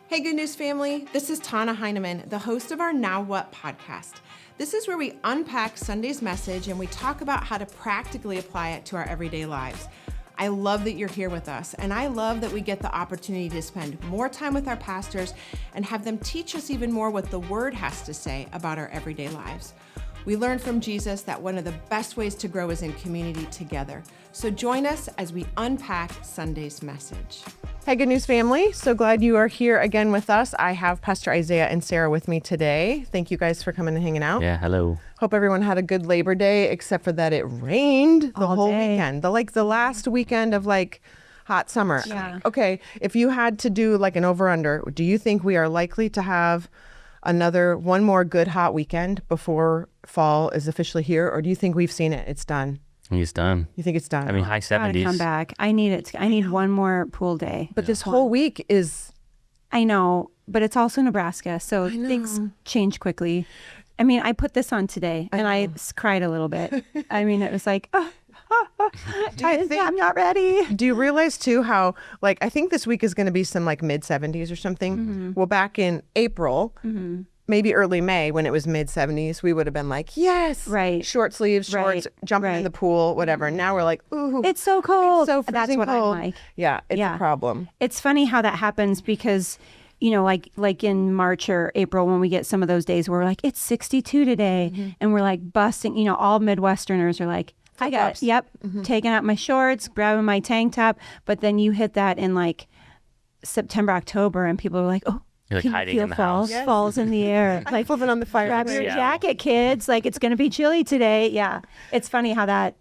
Hey, Good News family. This is Tana Heineman, the host of our Now What podcast. This is where we unpack Sunday's message and we talk about how to practically apply it to our everyday lives. I love that you're here with us, and I love that we get the opportunity to spend more time with our pastors and have them teach us even more what the Word has to say about our everyday lives. We learned from Jesus that one of the best ways to grow is in community together. So join us as we unpack Sunday's message. Hey, Good News family. So glad you are here again with us. I have Pastor Isaiah and Sarah with me today. Thank you guys for coming and hanging out. Yeah, hello. Hope everyone had a good Labor Day, except for that it rained the whole weekend. The last weekend of hot summer. Yeah. Okay, if you had to do an over-under, do you think we are likely to have one more good hot weekend before fall is officially here, or do you think we've seen it? It's done. He's done. You think it's done? I mean, high 70s. Come back. I need it. I need one more pool day. But this whole week is... I know, but it's also Nebraska, so things change quickly. I mean, I put this on today, and I cried a little bit. I mean, it was like, I'm not ready. Do you realize too how I think this week is going to be some mid 70s or something? Mm-hmm. Well, back in April, maybe early May when it was mid 70s, we would have been like, yes, right, short sleeves, shorts, jumping in the pool, whatever. Now we're like, ooh, it's so cold. It's so That's what cold. I'm like. Yeah, it's a problem. It's funny how that happens because, you know, like in March or April when we get some of those days where we're like, it's 62 today, and we're like busting, you know, all Midwesterners are like, I got it. Taking out my shorts, grabbing my tank top. But then you hit that in September, October, and people are like, oh, you're can hiding you feel in the falls? house. Falls in the air. Flipping on the fire. Grab your jacket, kids. It's going to be chilly today. Yeah. It's funny how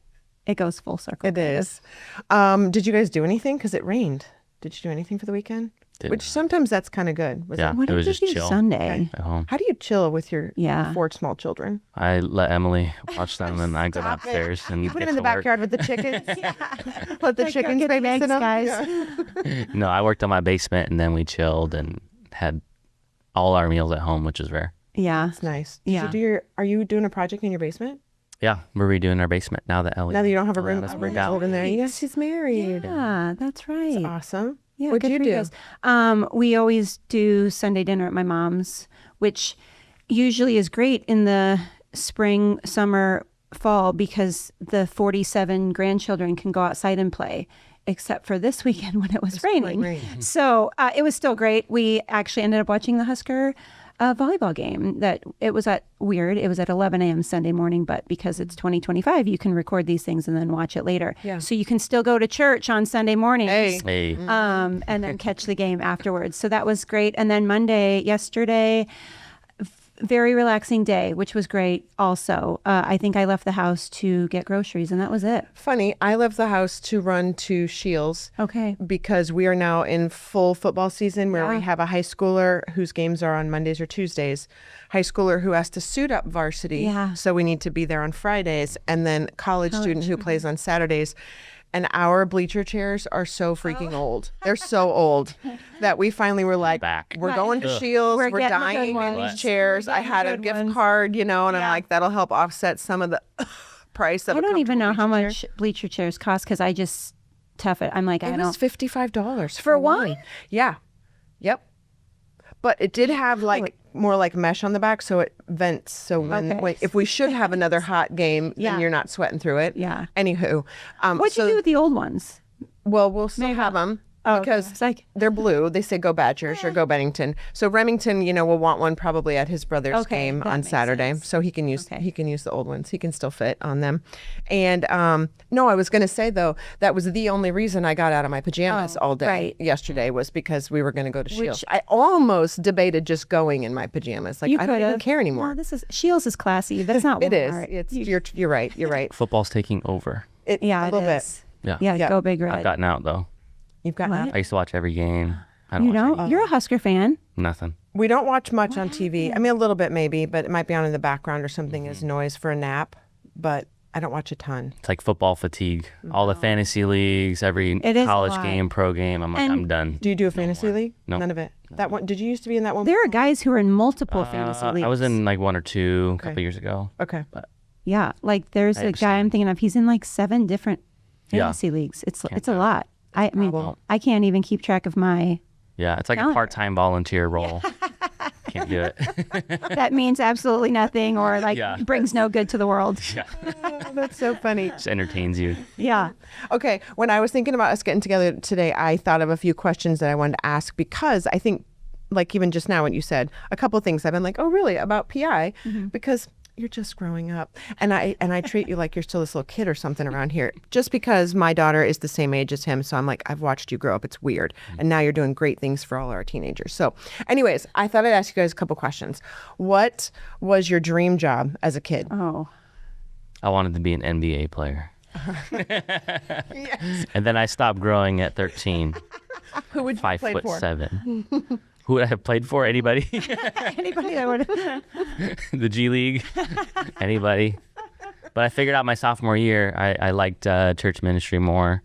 it goes full circle. It is. Did you guys do anything? Because it rained. Did you do anything for the weekend? Which sometimes that's kind of good. Yeah, What it was did just you do chill Sunday? at home. How do you chill with your 4 small children? I let Emily watch them, and I go downstairs and You put get them in the to work. backyard with the chickens. Let the chickens get babysit them. guys. Yeah. No, I worked on my basement, and then we chilled and had all our meals at home, which is rare. Yeah. It's nice. Yeah. Are you doing a project in your basement? Yeah, we're redoing our basement now that Ellie. Now that you don't have a room that's to worked bring out. children there. Yes, she's married. Yeah, that's right. That's awesome. Yeah, What'd good you for do? Guys. We always do Sunday dinner at my mom's, which usually is great in the spring, summer, fall, because the 47 grandchildren can go outside and play, except for this weekend when it was raining. So it was still great. We actually ended up watching the Husker volleyball game. It was at 11 a.m. Sunday morning, but because it's 2025, you can record these things and then watch it later. Yeah. So you can still go to church on Sunday mornings. Hey. And then catch the game afterwards. So that was great. And then yesterday, very relaxing day, which was great also. I think I left the house to get groceries, and that was it. Funny, I left the house to run to Shields. Okay. Because we are now in full football season where we have a high schooler whose games are on Mondays or Tuesdays, high schooler who has to suit up varsity. Yeah. So we need to be there on Fridays, and then college student who plays on Saturdays. And our bleacher chairs are so freaking old. They're so old that we finally were like, we're going to Shields. We're getting the dying good in ones. these chairs. I had a gift card, and I'm like, that'll help offset some of the price of I a don't even know how comfortable much bleacher chairs cost because I just tough it. I'm like, It I don't. was $55 For one? Yeah. Yep. But it did have more mesh on the back, so it vents. So if we should have another hot game, then you're not sweating through it. Yeah. Anywho, What'd you do with the old ones? Well, we'll still have them because It's like, they're blue. They say go Badgers or go Bennington. So Remington, will want one probably at his brother's game that on makes Saturday, sense. so he can use the old ones. He can still fit on them. And no, I was going to say though that was the only reason I got out of my pajamas all day yesterday was because we were going to go to Shields. I almost debated just going in my pajamas. I don't even care anymore. No, Shields is classy. That's not It is. Walmart. You're right. You're right. Football's taking over. A little bit. Yeah. Go Big Red. I've gotten out, though. You've got What? I used to watch every game. I You watch don't? any- You're a Husker fan. Nothing. We don't watch much on TV. I mean, a little bit maybe, but it might be on in the background or something as noise for a nap. But I don't watch a ton. It's like football fatigue. All the fantasy leagues, every It is a college lot. game, pro game. I'm like, And- I'm done. Do you do a fantasy league? No. None of it. That one? Did you used to be in that one? There are guys who are in multiple fantasy leagues. I was in one or two a couple years ago. Okay. Yeah, there's I a guy I'm thinking of. He's in 7 different Yeah. fantasy leagues. It's Can't a do it. lot. I mean, I can't even keep track of my Yeah, it's like a calendar. part-time volunteer role. Can't do it. That means absolutely nothing or like Yeah. brings no good to the world. Yeah, Oh, that's so funny. just entertains you. Yeah. Okay, when I was thinking about us getting together today, I thought of a few questions that I wanted to ask because I think, like even just now when you said a couple of things, I've been like, oh really, about PI, because you're just growing up, and I treat you like you're still this little kid or something around here, just because my daughter is the same age as him. So I'm like, I've watched you grow up. It's weird, and now you're doing great things for all our teenagers. So, anyways, I thought I'd ask you guys a couple questions. What was your dream job as a kid? Oh. I wanted to be an NBA player. Yes. And then I stopped growing at 13. Who would you 5'7". Who would I have played for? Anybody? Anybody that would The G League? Anybody? But I figured out my sophomore year, I liked church ministry more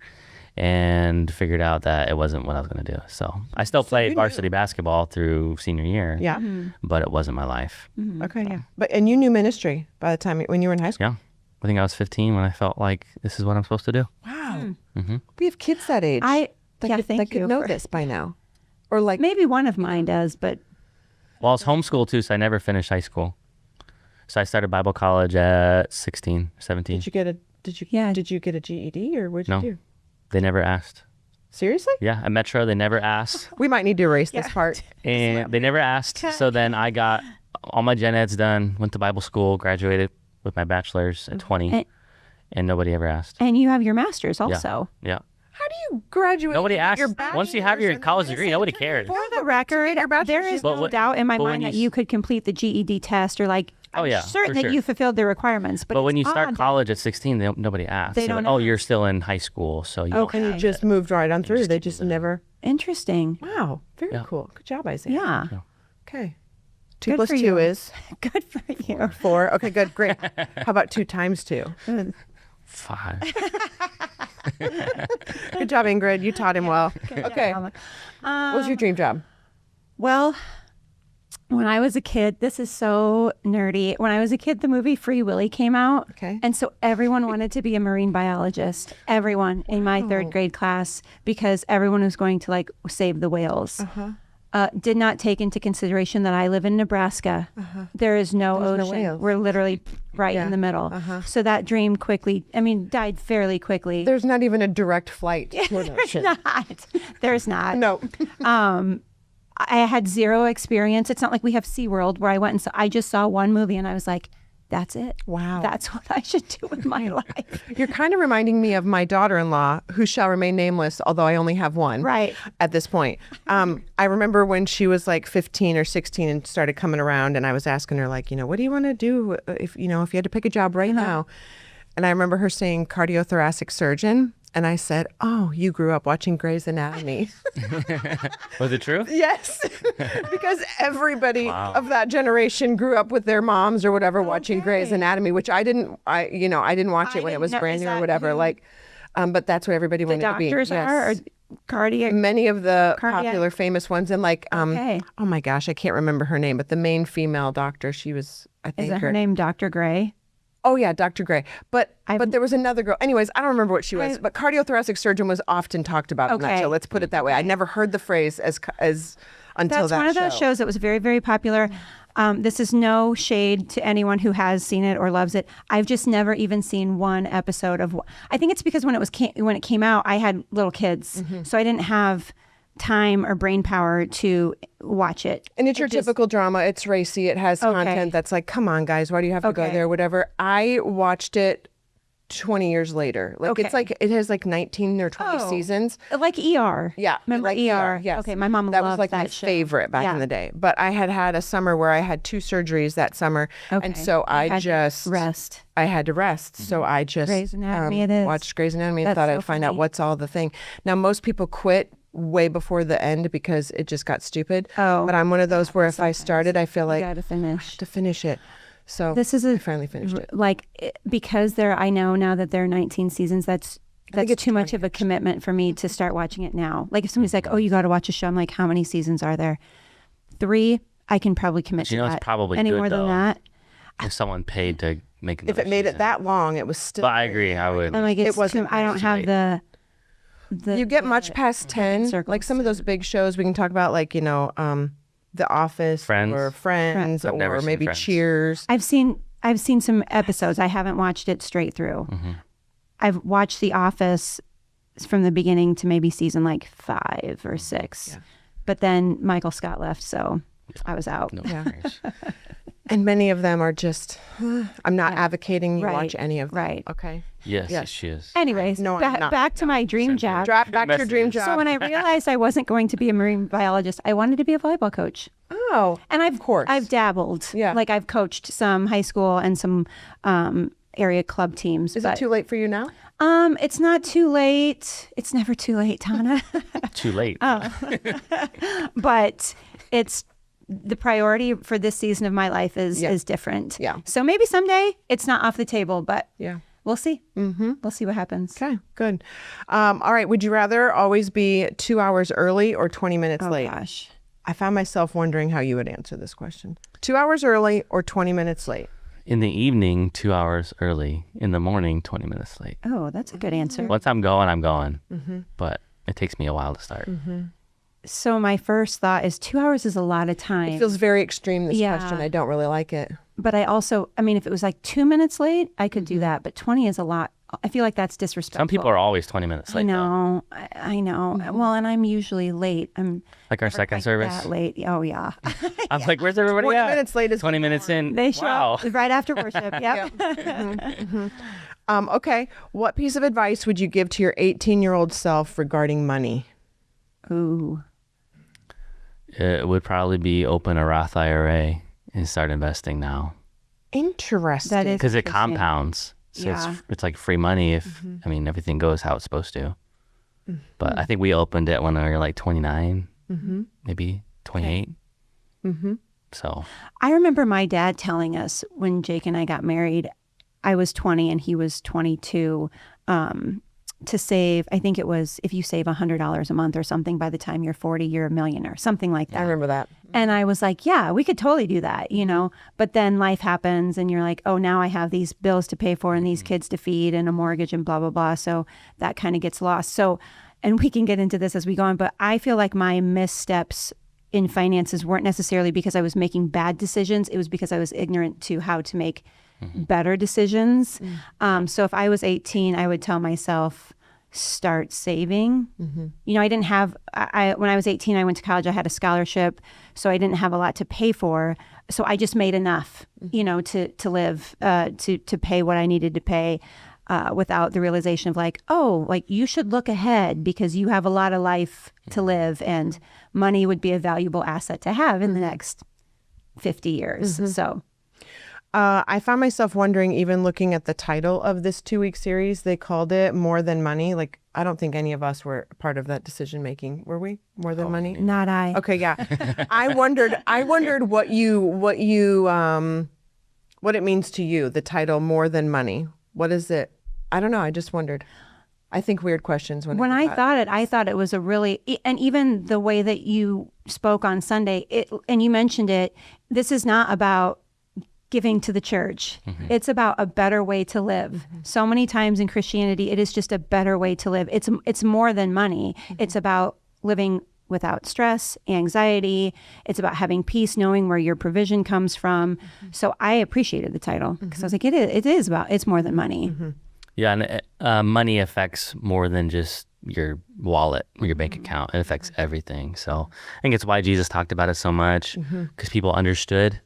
and figured out that it wasn't what I was going to do. So I still played varsity basketball through senior year. Yeah. But it wasn't my life. Okay. Yeah. And you knew ministry by the time when you were in high school. Yeah. I think I was 15 when I felt like this is what I'm supposed to do. Wow. We have kids that age. thank that could you know for- this by now, or like Maybe one of mine does, but Well, I was homeschooled too, so I never finished high school. So I started Bible college at 16, 17. Did you get a GED or what'd you No. do? They never asked. Seriously? Yeah, at Metro, they never asked. We might need to erase this part. And they never asked. So then I got all my gen eds done, went to Bible school, graduated with my bachelor's at 20, and nobody ever asked. and you have your master's also. Yeah. How do you graduate? Nobody asked. Your Once you have your college degree, nobody cared. For the record, there is But no what- doubt in my but when mind that you you could complete the GED test or like Oh, I'm yeah, certain for that sure. you fulfilled the requirements. But But when it's you start odd. college at 16, nobody asks. They They're don't like, oh, you're ask. still in high school, so you Okay. don't And have you just it. moved right on through. just They keep just moving. never. Interesting. Wow. Very Yeah. cool. Good job, Isaiah. Yeah. Okay. 2 Good plus for 2 you. is Good for you. 4. Okay, good. Great. How about 2 times 2? 5. Good job, Ingrid. You taught him well. Okay. What was your dream job? Well, when I was a kid, this is so nerdy. When I was a kid, the movie Free Willy came out. Okay. And so everyone wanted to be a marine biologist. Everyone in my third grade class, because everyone was going to like save the whales. Did not take into consideration that I live in Nebraska. There is no There's no ocean. whales. We're literally right Yeah. in the middle. So that dream died fairly quickly. There's not even a direct flight to an ocean. There's not. No. I had zero experience. It's not like we have SeaWorld where I went and I just saw one movie and I was like, that's it. Wow. That's what I should do with my life. You're kind of reminding me of my daughter-in-law, who shall remain nameless, although I only have one. Right. At this point. I remember when she was like 15 or 16 and started coming around, and I was asking her, like, what do you want to do if you had to pick a job right now? And I remember her saying cardiothoracic surgeon. And I said, oh, you grew up watching Grey's Anatomy. Was it true? Yes, because everybody of that generation grew up with their moms or whatever watching Grey's Anatomy, which I didn't watch it when it was brand new or whatever. But that's what everybody wanted to be. Doctors are or cardiac. Many of the Cardiac. popular famous ones, and Okay. oh my gosh, I can't remember her name, but the main female doctor, she was, I think, Is that her name Dr. Gray? Oh yeah, Dr. Gray. But there was another girl. Anyways, I don't remember what she was. But cardiothoracic surgeon was often talked about in that Okay. show. Let's put it that way. I never heard the phrase as until That's that one of those show. shows that was very, very popular. This is no shade to anyone who has seen it or loves it. I've just never even seen one episode of. I think it's because when it came out, I had little kids, so I didn't have time or brain power to watch it. And it's your typical drama. It's racy. It has content that's like, come on, guys, why do you have to go there? Whatever. I watched it 20 years later. It's like it has like 19 or 20 seasons. Like ER. Yeah. Remember like ER? Yes. Okay, my mom that loved was like that my show. favorite back in the day. But I had a summer where I had 2 surgeries that summer. Okay. And so I had to just rest. I had to rest. So I just Grey's Anatomy it is. watched Grey's Anatomy and That's thought so I'd find out funny. what's all the thing. Now, most people quit way before the end because it just got stupid. Oh. But I'm one of those where if I started, I feel like You got to finish. to finish it. So This is I finally finished it. because I know now that there are 19 seasons. That's it's too much of a commitment for me to start watching it now. Like if somebody's like, "Oh, you got to watch a show," I'm like, "How many seasons are there?" 3. I can probably commit to it's that. probably any good, more than though. that. If someone paid to make If it made it that long, it was still. But I agree. I would. I'm like, It it's wasn't I don't have the You get much past 10, like some of those big shows we can talk about, like, The Office, Friends. or Friends, I've never or seen maybe Friends. Cheers. I've seen some episodes. I haven't watched it straight through. I've watched The Office from the beginning to maybe season like 5 or 6. Yeah. But then Michael Scott left, so I was out. No Yeah. worries. And many of them are just, I'm not advocating you Right. watch any of them. Right. Okay. Yes, Yes. she is. Anyways, No, I'm not. back to my dream job. Back to your dream Messages. job. So when I realized I wasn't going to be a marine biologist, I wanted to be a volleyball coach. Oh, And of course. I've dabbled. Yeah. Like I've coached some high school and some area club teams. Is it too late for you now? It's not too late. It's never too late, Tana. Too late. But it's the priority for this season of my life is different. Yeah. So maybe someday it's not off the table, but Yeah. we'll see. We'll see what happens. Okay, good. All right. Would you rather always be 2 hours early or 20 minutes Oh late? gosh. I found myself wondering how you would answer this question. 2 hours early or 20 minutes late? In the evening, 2 hours early. In the morning, 20 minutes late. Oh, that's a good answer. Once I'm going, I'm going. But it takes me a while to start. So my first thought is 2 hours is a lot of time. It feels very extreme, this Yeah. question. I don't really like it. But I also, if it was like 2 minutes late, I could do that. But 20 is a lot. I feel like that's disrespectful. Some people are always 20 minutes late. I though. know. I know. Well, and I'm usually late. I'm Like our second like service. that late. Oh, yeah. I'm like, where's everybody 20 at? minutes late is 20 minutes in. They show wow. up right after worship. Yep. Okay. What piece of advice would you give to your 18-year-old self regarding money? Ooh. It would probably be open a Roth IRA and start investing now. Interesting. That is Because it interesting. compounds. So Yeah. it's like free money if, everything goes how it's supposed to. But I think we opened it when we were like 29, maybe 28. So I remember my dad telling us when Jake and I got married, I was 20 and he was 22, to save, I think it was, if you save $100 a month or something, by the time you're 40, you're a millionaire, something like that. I remember that. And I was like, yeah, we could totally do that, But then life happens and you're like, oh, now I have these bills to pay for and these kids to feed and a mortgage and blah, blah, blah. So that kind of gets lost. So, and we can get into this as we go on, but I feel like my missteps in finances weren't necessarily because I was making bad decisions. It was because I was ignorant to how to make better decisions. So if I was 18, I would tell myself, start saving. I didn't have, when I was 18, I went to college, I had a scholarship, so I didn't have a lot to pay for. So I just made enough, to live, to pay what I needed to pay, without the realization of like, oh, like you should look ahead because you have a lot of life to live and money would be a valuable asset to have in the next 50 years. So I found myself wondering, even looking at the title of this 2-week series, they called it More Than Money. Like, I don't think any of us were part of that decision making. Were we? More Than Money? not I. Okay, yeah. I wondered what it means to you, the title More Than Money. What is it? I don't know. I just wondered. I think weird questions when I thought it was a really, and even the way that you spoke on Sunday, and you mentioned it, this is not about giving to the church. It's about a better way to live. So many times in Christianity, it is just a better way to live. It's more than money. It's about living without stress, anxiety. It's about having peace, knowing where your provision comes from. So I appreciated the title because I was like, it's more than money. yeah, and money affects more than just your wallet or your bank account. It affects everything. So I think it's why Jesus talked about it so much, because people understood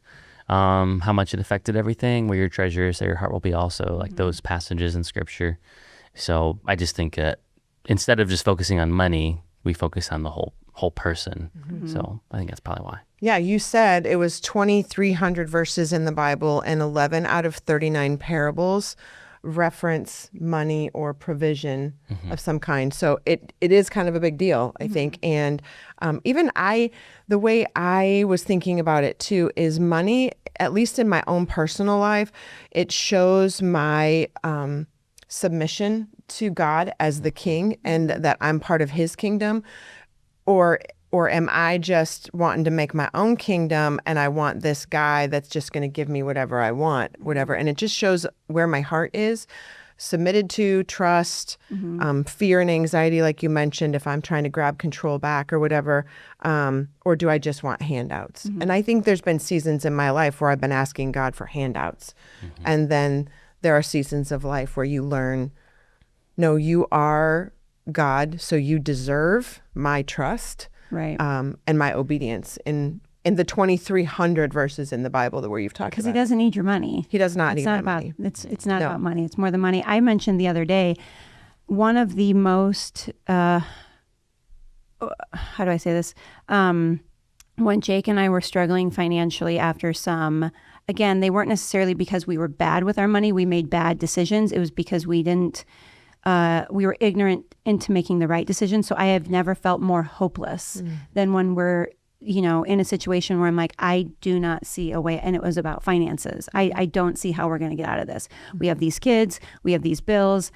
how much it affected everything. Where your treasure is, there your heart will be also, like those passages in scripture. So I just think that instead of just focusing on money, we focus on the whole person. So I think that's probably why. Yeah, you said it was 2,300 verses in the Bible and 11 out of 39 parables reference money or provision of some kind. So it is kind of a big deal, I think. And even the way I was thinking about it too is money, at least in my own personal life, it shows my submission to God as the king and that I'm part of his kingdom. Or am I just wanting to make my own kingdom and I want this guy that's just going to give me whatever I want, whatever. And it just shows where my heart is. submitted to, trust, fear and anxiety, like you mentioned, if I'm trying to grab control back or whatever, or do I just want handouts? And I think there's been seasons in my life where I've been asking God for handouts. And then there are seasons of life where you learn, no, you are God, so you deserve my trust, Right. and my obedience in the 2,300 verses in the Bible where you've talked about. Because he doesn't need your money. He does not It's need not my about money. it's not No. about money. It's more than money. I mentioned the other day, one of the most how do I say this? When Jake and I were struggling financially after some, again, they weren't necessarily because we were bad with our money. We made bad decisions. It was because we didn't. We were ignorant into making the right decision. So I have never felt more hopeless than when we're, in a situation where I'm like, I do not see a way. And it was about finances. I don't see how we're going to get out of this. We have these kids, we have these bills.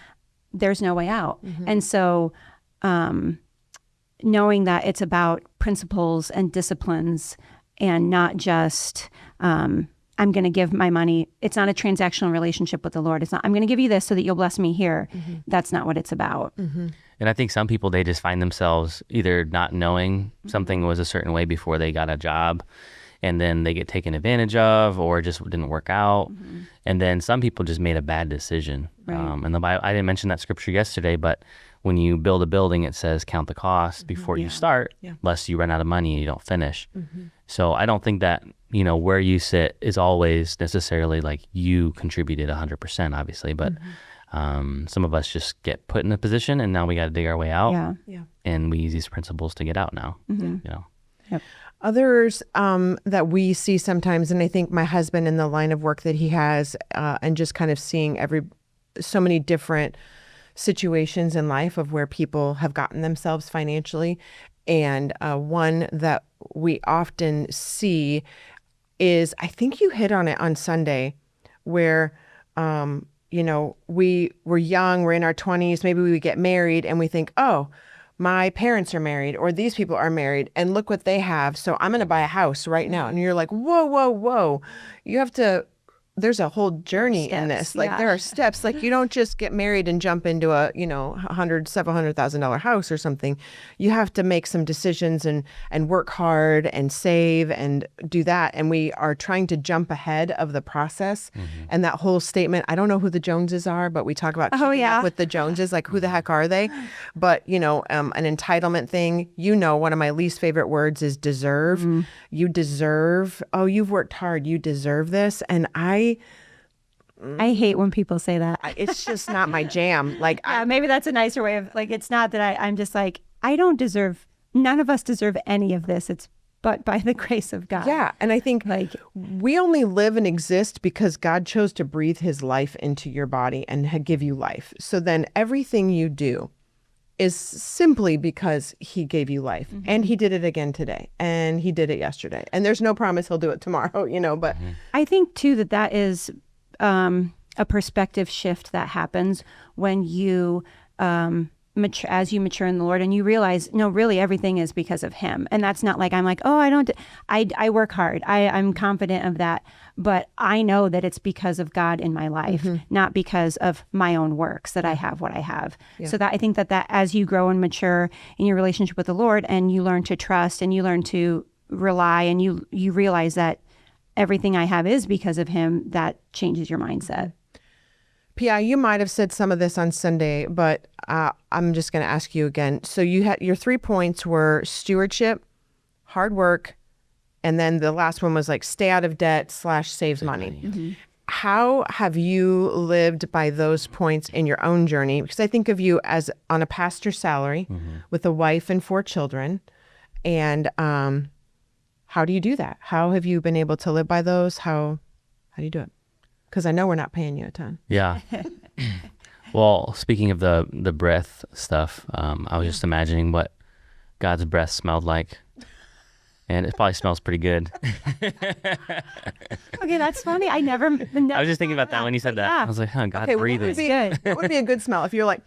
There's no way out. And so, knowing that it's about principles and disciplines and not just, I'm going to give my money. It's not a transactional relationship with the Lord. It's not, I'm going to give you this so that you'll bless me here. That's not what it's about. And I think some people, they just find themselves either not knowing something was a certain way before they got a job, and then they get taken advantage of, or it just didn't work out. And then some people just made a bad decision. Right. And the Bible, I didn't mention that scripture yesterday, but when you build a building, it says count the cost before you start, lest you run out of money and you don't finish. So I don't think that, where you sit is always necessarily like you contributed 100%, obviously, but some of us just get put in a position and now we got to dig our way out. Yeah. And we use these principles to get out now. Yep. Others that we see sometimes, and I think my husband in the line of work that he has, and just kind of seeing so many different situations in life of where people have gotten themselves financially. And one that we often see is, I think you hit on it on Sunday, where, we were young, we're in our 20s, maybe we would get married and we think, oh, my parents are married or these people are married and look what they have. So I'm going to buy a house right now. And you're like, whoa, whoa, whoa. You have to, there's a whole journey in this. Like there are steps. Like you don't just get married and jump into a, $700,000 house or something. You have to make some decisions and work hard and save and do that. And we are trying to jump ahead of the process. And that whole statement, I don't know who the Joneses are, but we talk about keeping up with the Joneses, like who the heck are they? But, an entitlement thing, one of my least favorite words is deserve. You deserve, you've worked hard. You deserve this. And I hate when people say that. It's just not my jam. Like, maybe that's a nicer way of it's not that I'm just like, none of us deserve any of this. It's but by the grace of God. Yeah. And I think we only live and exist because God chose to breathe his life into your body and give you life. So then everything you do is simply because he gave you life. And he did it again today. And he did it yesterday. And there's no promise he'll do it tomorrow, but I think too that is a perspective shift that happens when you as you mature in the Lord and you realize, no, really everything is because of him. And that's not like, I'm like, oh, I work hard. I'm confident of that. But I know that it's because of God in my life, not because of my own works that I have what I have. Yeah. So that I think that as you grow and mature in your relationship with the Lord and you learn to trust and you learn to rely and you realize that everything I have is because of him, that changes your mindset. P.I., you might have said some of this on Sunday, but I'm just going to ask you again. So you had your 3 points were stewardship, hard work, and then the last one was like stay out of debt / saves money. How have you lived by those points in your own journey? Because I think of you as on a pastor's salary with a wife and 4 children. And how do you do that? How have you been able to live by those? How do you do it? Because I know we're not paying you a ton. Yeah. Well, speaking of the breath stuff, I was just imagining what God's breath smelled like. And it probably smells pretty good. Okay, that's funny. I was just thinking about that when you said that. Yeah. I was like, God's breathing. What would be a good smell if you're like,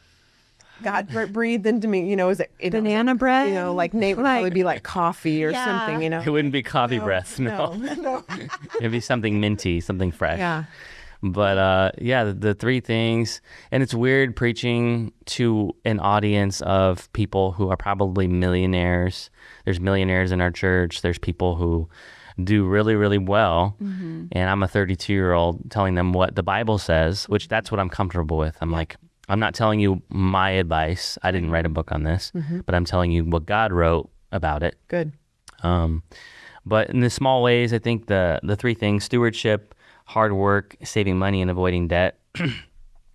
God breathed into me, is it banana breath? Nate would probably be like coffee or something, It wouldn't be coffee breath, no. No. It'd be something minty, something fresh. Yeah. But yeah, the three things. And it's weird preaching to an audience of people who are probably millionaires. There's millionaires in our church. There's people who do really, really well. And I'm a 32-year-old telling them what the Bible says, which that's what I'm comfortable with. I'm like, I'm not telling you my advice. I didn't write a book on this, but I'm telling you what God wrote about it. Good. But in the small ways, I think the three things: stewardship, hard work, saving money, and avoiding debt. I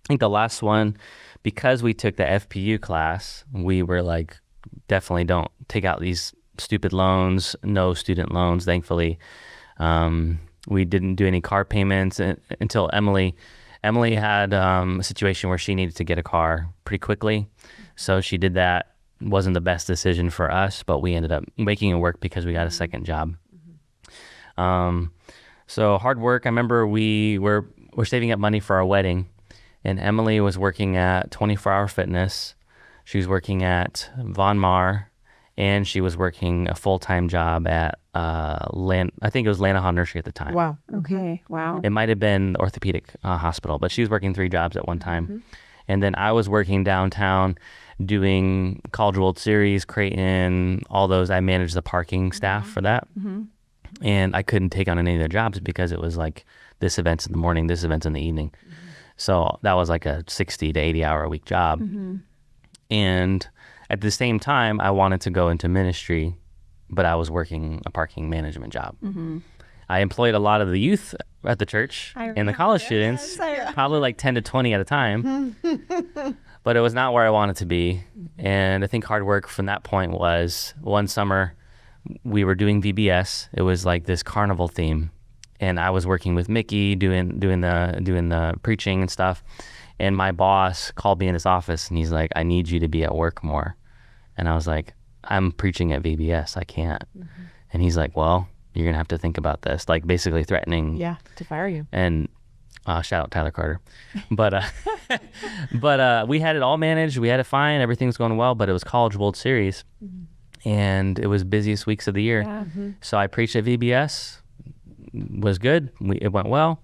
think the last one, because we took the FPU class, we were like, definitely don't take out these stupid loans, no student loans, thankfully. We didn't do any car payments until Emily had a situation where she needed to get a car pretty quickly. So she did that. Wasn't the best decision for us, but we ended up making it work because we got a second job. So hard work. I remember we were saving up money for our wedding, and Emily was working at 24 Hour Fitness. She was working at Von Mar, and she was working a full-time job at I think it was Lanahaw Nursery at the time. Wow. Okay. Wow. It might have been the orthopedic hospital, but she was working 3 jobs at one time. And then I was working downtown doing College World Series, Creighton, all those. I managed the parking staff for that. And I couldn't take on any of their jobs because it was like this event's in the morning, this event's in the evening. So that was like a 60 to 80 hour a week job. And at the same time, I wanted to go into ministry, but I was working a parking management job. I employed a lot of the youth at the church and the college students, probably like 10 to 20 at a time. But it was not where I wanted to be. And I think hard work from that point was one summer we were doing VBS. It was like this carnival theme. And I was working with Mickey doing the preaching and stuff. And my boss called me in his office and he's like, I need you to be at work more. And I was like, I'm preaching at VBS. I can't. And he's like, well, you're going to have to think about this, like basically threatening. Yeah, to fire you. And shout out Tyler Carter. But we had it all managed. We had it fine. Everything was going well, but it was College World Series. And it was busiest weeks of the year. So I preached at VBS. Was good. It went well.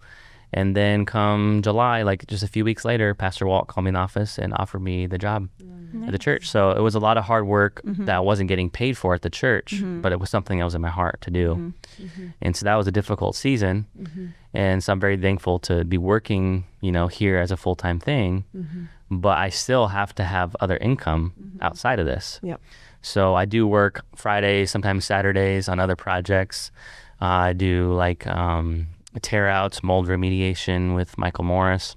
And then come July, like just a few weeks later, Pastor Walt called me in the office and offered me the job at the church. So it was a lot of hard work that I wasn't getting paid for at the church, but it was something that was in my heart to do. And so that was a difficult season. And so I'm very thankful to be working, here as a full-time thing, but I still have to have other income outside of this. So I do work Fridays, sometimes Saturdays on other projects. I do like tear outs, mold remediation with Michael Morris.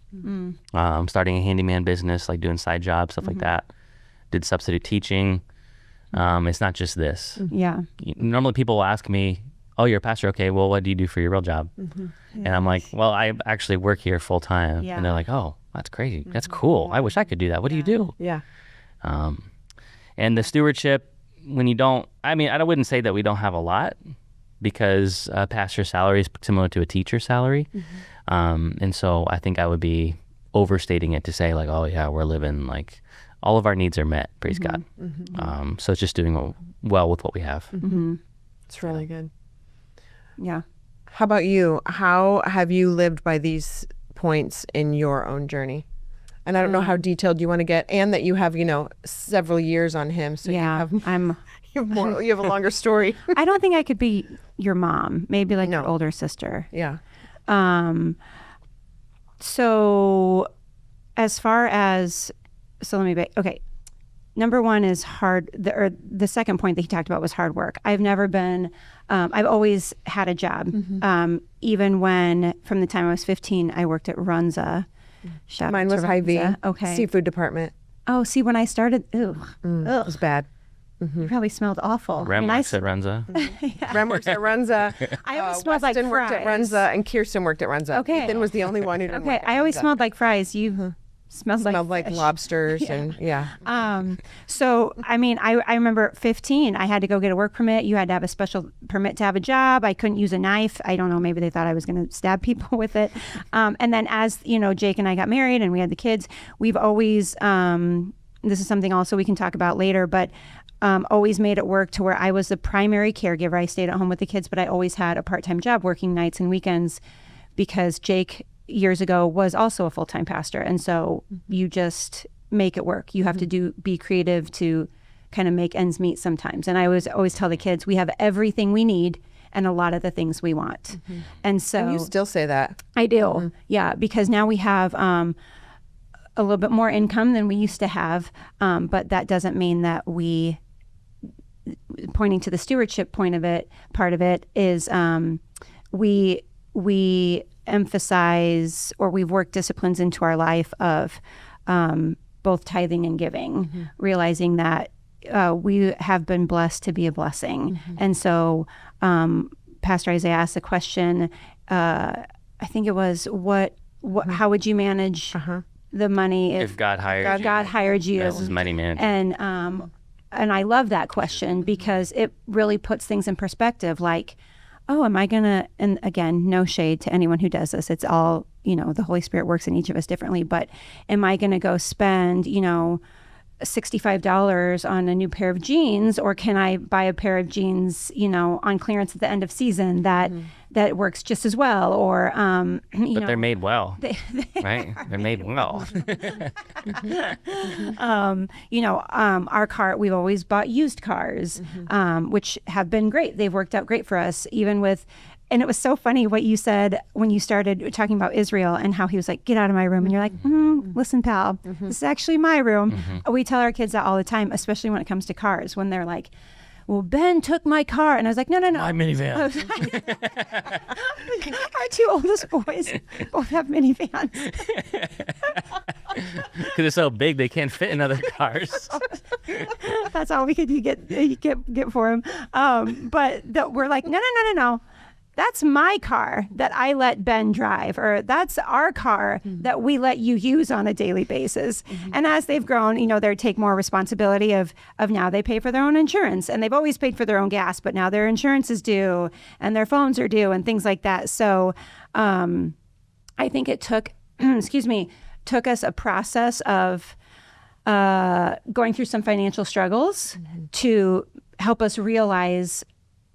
I'm starting a handyman business, like doing side jobs, stuff like that. Did substitute teaching. It's not just this. Normally people will ask me, oh, you're a pastor. Okay, well, what do you do for your real job? And I'm like, well, I actually work here full time. And they're like, oh, that's crazy. That's cool. I wish I could do that. What do you do? And the stewardship, when you don't, I wouldn't say that we don't have a lot, because a pastor's salary is similar to a teacher's salary. And so I think I would be overstating it to say like, oh yeah, we're living like all of our needs are met, praise God. So it's just doing well with what we have. It's really good. Yeah. How about you? How have you lived by these points in your own journey? And I don't know how detailed you want to get, and that you have, several years on him. So you have a longer story. I don't think I could be your mom, maybe like your older sister. So as far as, okay. Number one is the second point that he talked about was hard work. I've never been, I've always had a job. Even when, from the time I was 15, I worked at Runza. Mine was Hy-Vee. Okay. Seafood department. Oh, see, when I started, it was bad. You probably smelled awful. Rem works at Runza. Rem works at Runza. I always smelled like fries. Worked at Runza, and Kirsten worked at Runza. Okay. Ethan was the only one who didn't work at I always Runza. smelled like fries. You smelled like fish. lobsters and So, I remember 15, I had to go get a work permit. You had to have a special permit to have a job. I couldn't use a knife. I don't know, maybe they thought I was going to stab people with it. And then as, Jake and I got married and we had the kids, we've always, this is something also we can talk about later, but always made it work to where I was the primary caregiver. I stayed at home with the kids, but I always had a part-time job working nights and weekends because Jake years ago was also a full-time pastor. And so you just make it work. You have to be creative to kind of make ends meet sometimes. And I always tell the kids, we have everything we need and a lot of the things we want. And so And you still say that. I do. Yeah. Because now we have, a little bit more income than we used to have. But that doesn't mean that pointing to the stewardship part of it is, we emphasize, or we've worked disciplines into our life of both tithing and giving, realizing that we have been blessed to be a blessing. And so Pastor Isaiah asked the question, I think it was, how would you manage the money if God hired you? God hired you As his money manager. And I love that question because it really puts things in perspective. Like, oh, am I gonna? And again, no shade to anyone who does this. It's all, the Holy Spirit works in each of us differently. But am I gonna go spend, $65 on a new pair of jeans, or can I buy a pair of jeans, on clearance at the end of season that works just as well? Or but they're made well, right? They're made well. Our car, we've always bought used cars, which have been great. They've worked out great for us, even with. And it was so funny what you said when you started talking about Israel and how he was like, get out of my room. And you're like, listen, pal, this is actually my room. We tell our kids that all the time, especially when it comes to cars, when they're like, well, Ben took my car. And I was like, no. My minivan. Our two oldest boys both have minivans. Because they're so big, they can't fit in other cars. That's all we could get for him. But we're like, no. That's my car that I let Ben drive, or that's our car that we let you use on a daily basis. And as they've grown, they take more responsibility of now they pay for their own insurance, and they've always paid for their own gas, but now their insurance is due and their phones are due and things like that. So I think it took us a process of going through some financial struggles to help us realize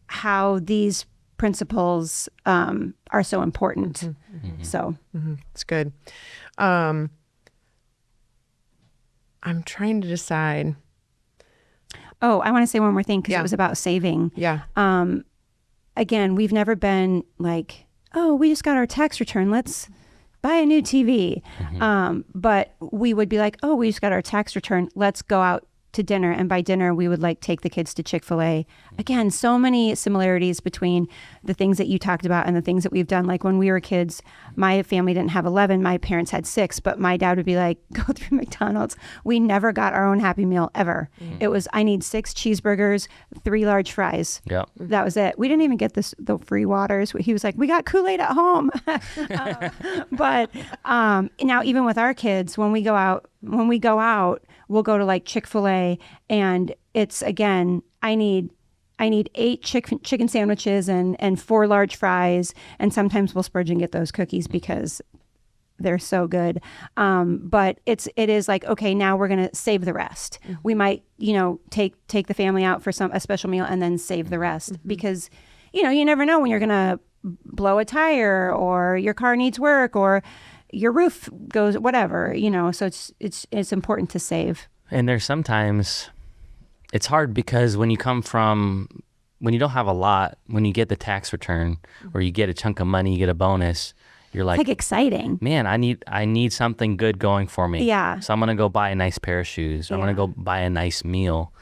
how these principles are so important. So It's good. I'm trying to decide. Oh, I want to say one more thing because it was about saving. Yeah. Again, we've never been like, oh, we just got our tax return, let's buy a new TV. But we would be like, oh, we just got our tax return, let's go out to dinner. And by dinner, we would take the kids to Chick-fil-A. Again, so many similarities between the things that you talked about and the things that we've done. Like when we were kids, my family didn't have 11, my parents had 6, but my dad would be like, go through McDonald's. We never got our own Happy Meal ever. It was, I need 6 cheeseburgers, 3 large fries. Yep. That was it. We didn't even get the free waters. He was like, we got Kool-Aid at home. But now even with our kids, when we go out, we'll go to Chick-fil-A, and it's, again, I need 8 chicken sandwiches and 4 large fries, and sometimes we'll splurge and get those cookies because they're so good. But it is like, okay, now we're gonna save the rest. We might, take the family out for a special meal and then save the rest because, you never know when you're gonna blow a tire or your car needs work or your roof goes, whatever, so it's important to save. And there's sometimes it's hard because when you don't have a lot, when you get the tax return or you get a chunk of money, you get a bonus, you're like exciting. Man, I need something good going for me. Yeah. So I'm going to go buy a nice pair of shoes. Or I'm going to go buy a nice meal.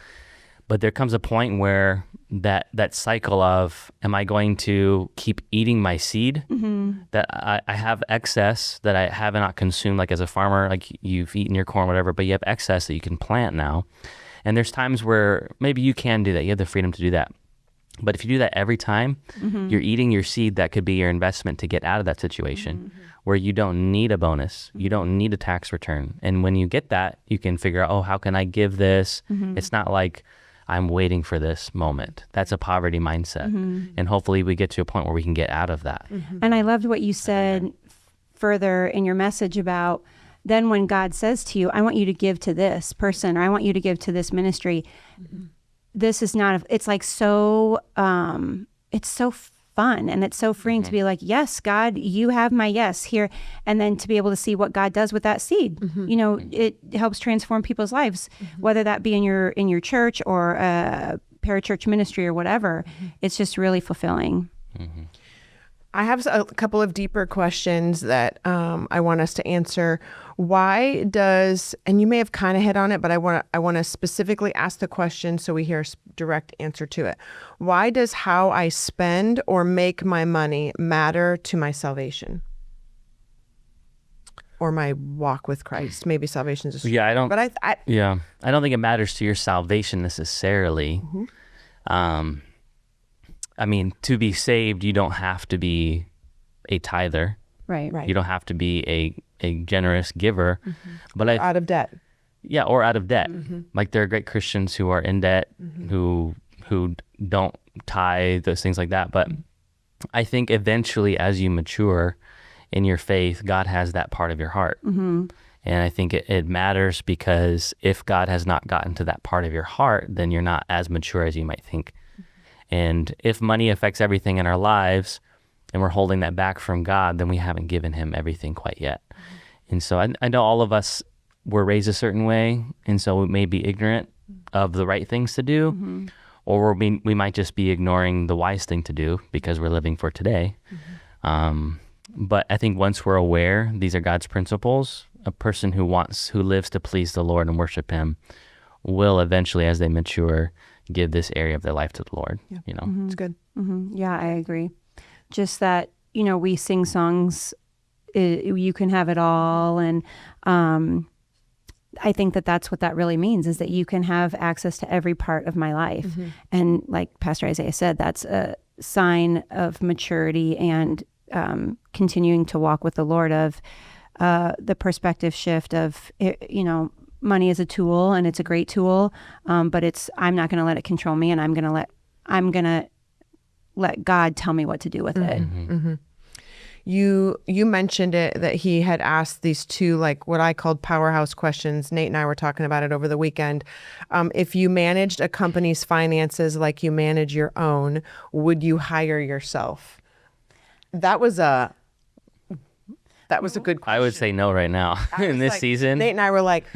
But there comes a point where that cycle of, am I going to keep eating my seed that I have excess that I have not consumed, like as a farmer, like you've eaten your corn, whatever, but you have excess that you can plant now. And there's times where maybe you can do that. You have the freedom to do that. But if you do that every time, you're eating your seed that could be your investment to get out of that situation where you don't need a bonus. You don't need a tax return. And when you get that, you can figure out, oh, how can I give this? It's not like I'm waiting for this moment. That's a poverty mindset. And hopefully we get to a point where we can get out of that. And I loved what you said further in your message about then when God says to you, I want you to give to this person, or I want you to give to this ministry. This is not, it's like so, it's so fun and it's so freeing to be like, yes, God, you have my yes here. And then to be able to see what God does with that seed. You know, it helps transform people's lives, whether that be in your church or a parachurch ministry or whatever. It's just really fulfilling. I have a couple of deeper questions that I want us to answer. Why does, and you may have kind of hit on it, but I want to specifically ask the question so we hear a direct answer to it. Why does how I spend or make my money matter to my salvation or my walk with Christ? Maybe salvation is. Yeah, I don't. But I don't think it matters to your salvation necessarily. I mean, to be saved, you don't have to be a tither. Right. You don't have to be a generous giver. But out of debt. Yeah, or out of debt. Like there are great Christians who are in debt, who don't tithe, those things like that. But I think eventually as you mature in your faith, God has that part of your heart. And I think it matters because if God has not gotten to that part of your heart, then you're not as mature as you might think. And if money affects everything in our lives and we're holding that back from God, then we haven't given him everything quite yet. And so I know all of us were raised a certain way, and so we may be ignorant of the right things to do, or we might just be ignoring the wise thing to do because we're living for today. But I think once we're aware these are God's principles, a person who lives to please the Lord and worship him will eventually, as they mature, give this area of their life to the Lord. You know, It's good. Yeah, I agree. Just that, you know, we sing songs, you can have it all. And I think that that's what that really means, is that you can have access to every part of my life. And like Pastor Isaiah said, that's a sign of maturity and continuing to walk with the Lord, of the perspective shift of, you know, money is a tool and it's a great tool, but I'm not going to let it control me, and I'm going to let God tell me what to do with it. You mentioned it, that he had asked these two, like what I called powerhouse questions. Nate and I were talking about it over the weekend. If you managed a company's finances like you manage your own, would you hire yourself? That was a good question. I would say no right now in this season. Nate and I were like,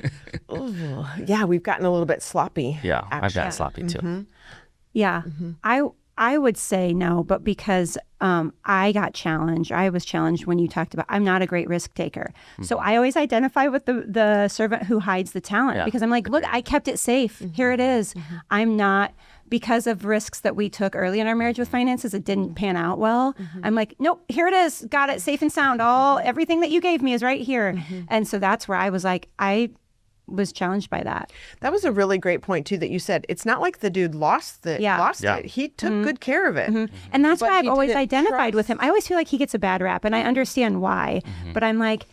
"Ooh, yeah, we've gotten a little bit sloppy." Yeah, I've actually. got sloppy too. Yeah, I would say no, but because I got challenged. I was challenged when you talked about, I'm not a great risk taker. So I always identify with the servant who hides the talent, because I'm like, look, I kept it safe. Here it is. I'm not, because of risks that we took early in our marriage with finances, it didn't pan out well. I'm like, nope, here it is. Got it safe and sound. Everything that you gave me is right here. And so that's where I was like, I was challenged by that. That was a really great point too, that you said. It's not like the dude lost it. He took good care of it. And that's But why I've he always didn't identified with trust. him. I always feel like he gets a bad rap, and I understand why. But I'm like,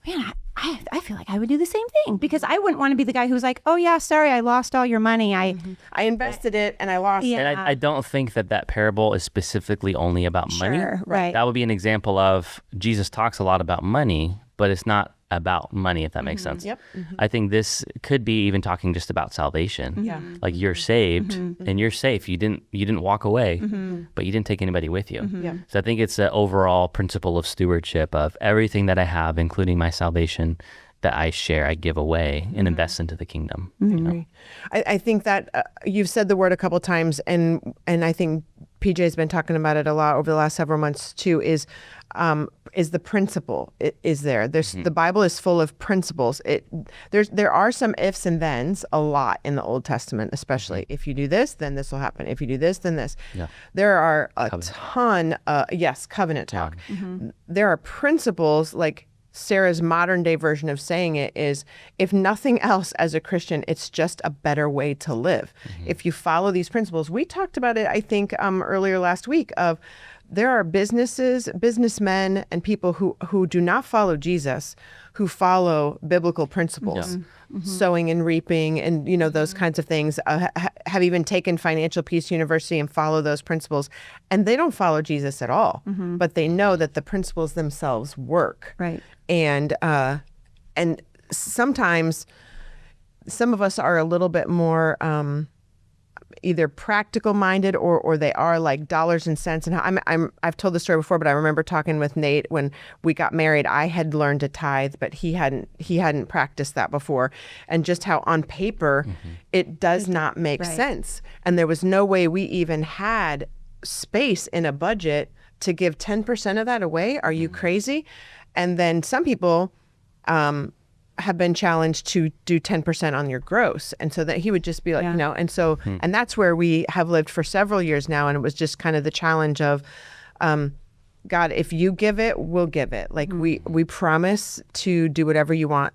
man, I feel like I would do the same thing, because I wouldn't want to be the guy who's like, oh yeah, sorry, I lost all your money. I invested it and I lost it. And I don't think that parable is specifically only about money. Right. That would be an example of, Jesus talks a lot about money, but it's not about money, if that makes sense. Yep. I think this could be even talking just about salvation. Yeah. Like you're saved and you're safe. You didn't walk away, but you didn't take anybody with you. Yeah. So I think it's an overall principle of stewardship of everything that I have, including my salvation, that I share, I give away and invest into the kingdom. You know? I think that you've said the word a couple times, and I think PJ's been talking about it a lot over the last several months too, is the principle is there. The Bible is full of principles. There are some ifs and thens a lot in the Old Testament, especially. If you do this, then this will happen. If you do this, then this. Yeah. There are a ton, covenant talk. There are principles, like Sarah's modern day version of saying it is, if nothing else as a Christian, it's just a better way to live. If you follow these principles, we talked about it, I think, earlier last week, of there are businessmen and people who do not follow Jesus, who follow biblical principles, sowing and reaping, and those kinds of things, have even taken Financial Peace University and follow those principles, and they don't follow Jesus at all, but they know that the principles themselves work. Right. And sometimes some of us are a little bit more either practical minded or they are like dollars and cents. And how I've told the story before, but I remember talking with Nate when we got married. I had learned to tithe, but he hadn't practiced that before, and just how on paper it does not make sense. And there was no way we even had space in a budget to give 10% of that away. Are you crazy? And then some people have been challenged to do 10% on your gross. And so that he would just be like, and so, and that's where we have lived for several years now. And it was just kind of the challenge of, God, if you give it, we'll give it. Like we promise to do whatever you want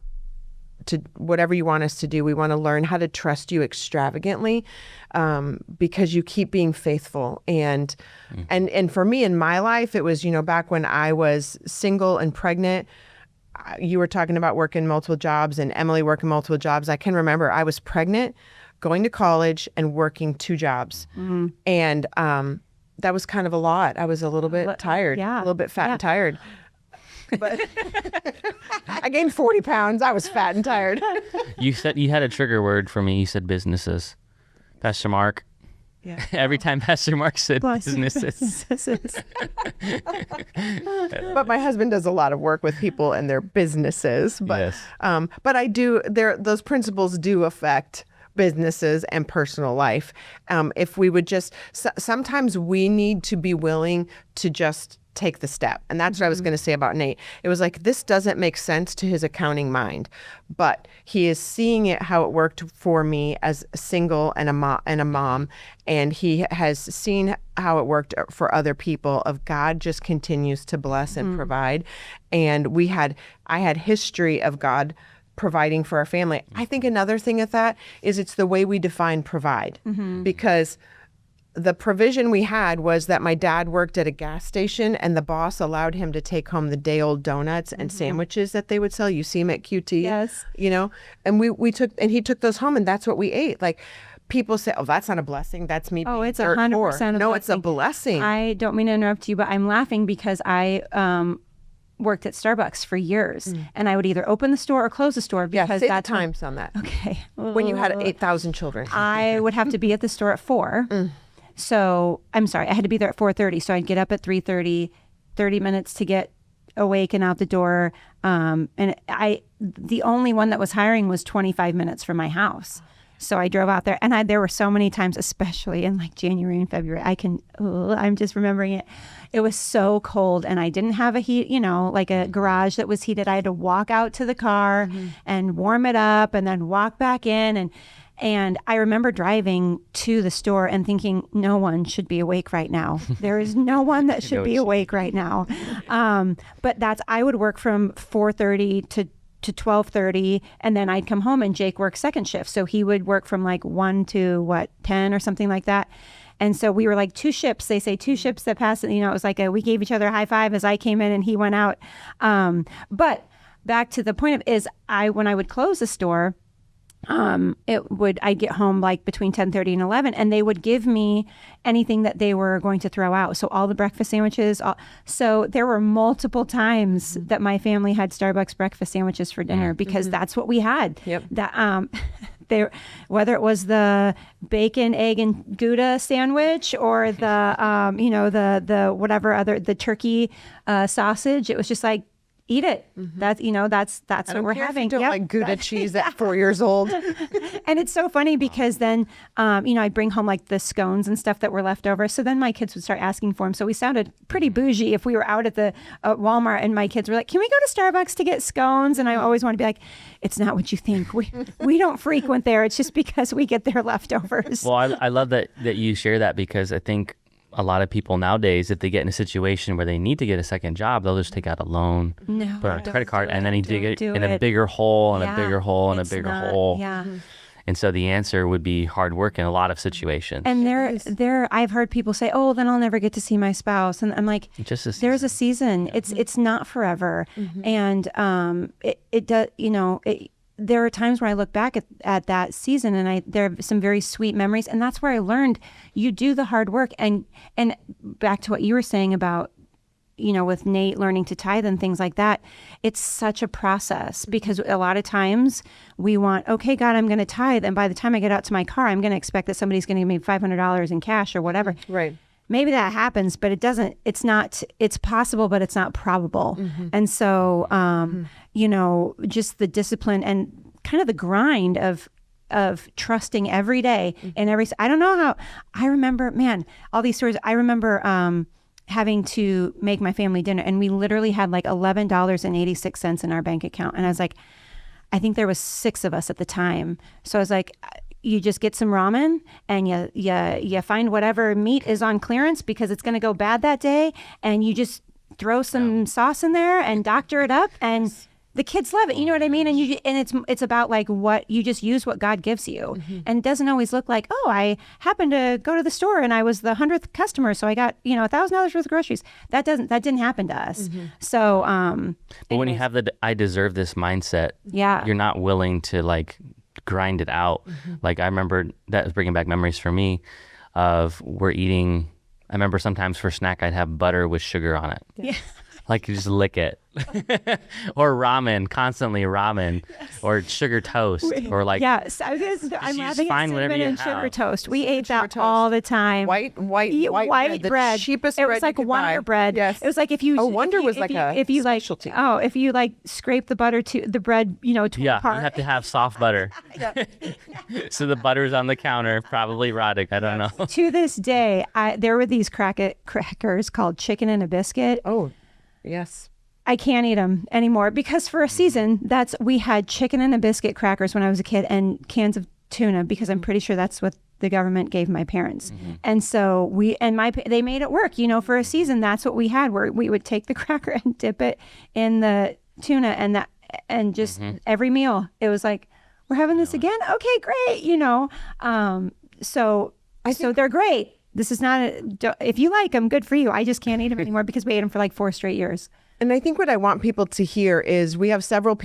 us to do. We want to learn how to trust you extravagantly, because you keep being faithful. And for me in my life, it was, back when I was single and pregnant. You were talking about working multiple jobs, and Emily working multiple jobs. I can remember I was pregnant, going to college, and working 2 jobs. And that was kind of a lot. I was a little bit tired, a little bit fat and tired. But I gained 40 pounds. I was fat and tired. You said you had a trigger word for me. You said businesses. Pastor Mark. Yeah. Every time Pastor Mark said businesses. But my husband does a lot of work with people and their businesses. But but I do. Those principles do affect businesses and personal life. If we would just, sometimes we need to be willing to just take the step. And that's what I was going to say about Nate. It was like, this doesn't make sense to his accounting mind, but he is seeing it, how it worked for me as a single and a mom. And he has seen how it worked for other people, of God just continues to bless and provide. And I had history of God providing for our family. I think another thing of that is it's the way we define provide, because the provision we had was that my dad worked at a gas station, and the boss allowed him to take home the day-old donuts and sandwiches that they would sell. You see them at QT, and he took those home, and that's what we ate. Like, people say, "Oh, that's not a blessing. That's me." Oh, it's 100%. No, it's a blessing. I don't mean to interrupt you, but I'm laughing because I worked at Starbucks for years, and I would either open the store or close the store because that's times on that. Okay. When you had 8,000 children, I would have to be at the store at 4. So I'm sorry, I had to be there at 4:30. So I'd get up at 3:30, 30 minutes to get awake and out the door. And the only one that was hiring was 25 minutes from my house. So I drove out there, and there were so many times, especially in like January and February, I'm just remembering it. It was so cold, and I didn't have a heat, like a garage that was heated. I had to walk out to the car and warm it up and then walk back in. And I remember driving to the store and thinking, no one should be awake right now. There is no one that should be awake right now. But I would work from 4:30 to 12:30, and then I'd come home, and Jake worked second shift. So he would work from like 1 to 10 or something like that. And so we were like 2 ships. They say 2 ships that passed. It was like we gave each other a high five as I came in and he went out. But back to the point of when I would close the store, I'd get home like between 10:30 and 11, and they would give me anything that they were going to throw out. So all the breakfast sandwiches. So there were multiple times that my family had Starbucks breakfast sandwiches for dinner because that's what we had. Yep. That whether it was the bacon, egg, and Gouda sandwich or the the whatever other, the turkey sausage, it was just like, eat it. That's what we're having. Don't like Gouda cheese at 4 years old. And it's so funny because then, I'd bring home like the scones and stuff that were left over. So then my kids would start asking for them. So we sounded pretty bougie if we were out at the Walmart and my kids were like, "Can we go to Starbucks to get scones?" And I always want to be like, "It's not what you think. We don't frequent there. It's just because we get their leftovers." Well, I love that you share that, because I think a lot of people nowadays, if they get in a situation where they need to get a second job, they'll just take out a loan, put on a credit card, and then you dig it in a bigger hole and a bigger hole and a bigger hole. Yeah. And so the answer would be hard work in a lot of situations. And I've heard people say, "Oh, then I'll never get to see my spouse." And I'm like, there's a season. Yeah. It's not forever. And it does, there are times where I look back at that season, and there are some very sweet memories, and that's where I learned you do the hard work. And back to what you were saying about, with Nate learning to tithe and things like that, it's such a process because a lot of times we want, okay, God, I'm going to tithe. And by the time I get out to my car, I'm going to expect that somebody's going to give me $500 in cash or whatever. Right. Maybe that happens, but it's possible, but it's not probable. And so, just the discipline and kind of the grind of trusting every day and I don't know how, I remember, all these stories. I remember having to make my family dinner, and we literally had like $11.86 in our bank account. And I was like, I think there was 6 of us at the time. So I was like, you just get some ramen and you find whatever meat is on clearance because it's going to go bad that day, and you just throw some sauce in there and doctor it up, and the kids love it. You know what I mean? And it's about like what you just use what God gives you. And it doesn't always look like, oh, I happened to go to the store and I was the 100th customer, so I got, $1,000 worth of groceries. That didn't happen to us. So, but when you have the I deserve this mindset, you're not willing to like grind it out. Like I remember that was bringing back memories for me of we're eating. I remember sometimes for snack I'd have butter with sugar on it. Yeah. Like you just lick it. Or ramen, constantly ramen, or sugar toast, or like I'm having cinnamon and sugar toast. We ate that toast. all the time. White bread. The cheapest it bread was like you could Wonder buy. Bread. Yes. It was like if you Wonder was like a specialty. If you like scrape the butter to the bread, to apart. You have to have soft butter. So the butter's on the counter, probably rotting. I don't know. To this day, there were these crackers called chicken and a biscuit. Oh, yes. I can't eat them anymore because for a season, we had chicken and a biscuit crackers when I was a kid and cans of tuna because I'm pretty sure that's what the government gave my parents. And so they made it work, for a season. That's what we had, where we would take the cracker and dip it in the tuna and just every meal it was like, we're having this again. Okay, great. So they're great. This is not if you like them, good for you. I just can't eat them anymore because we ate them for like 4 straight years. And I think what I want people to hear is we have several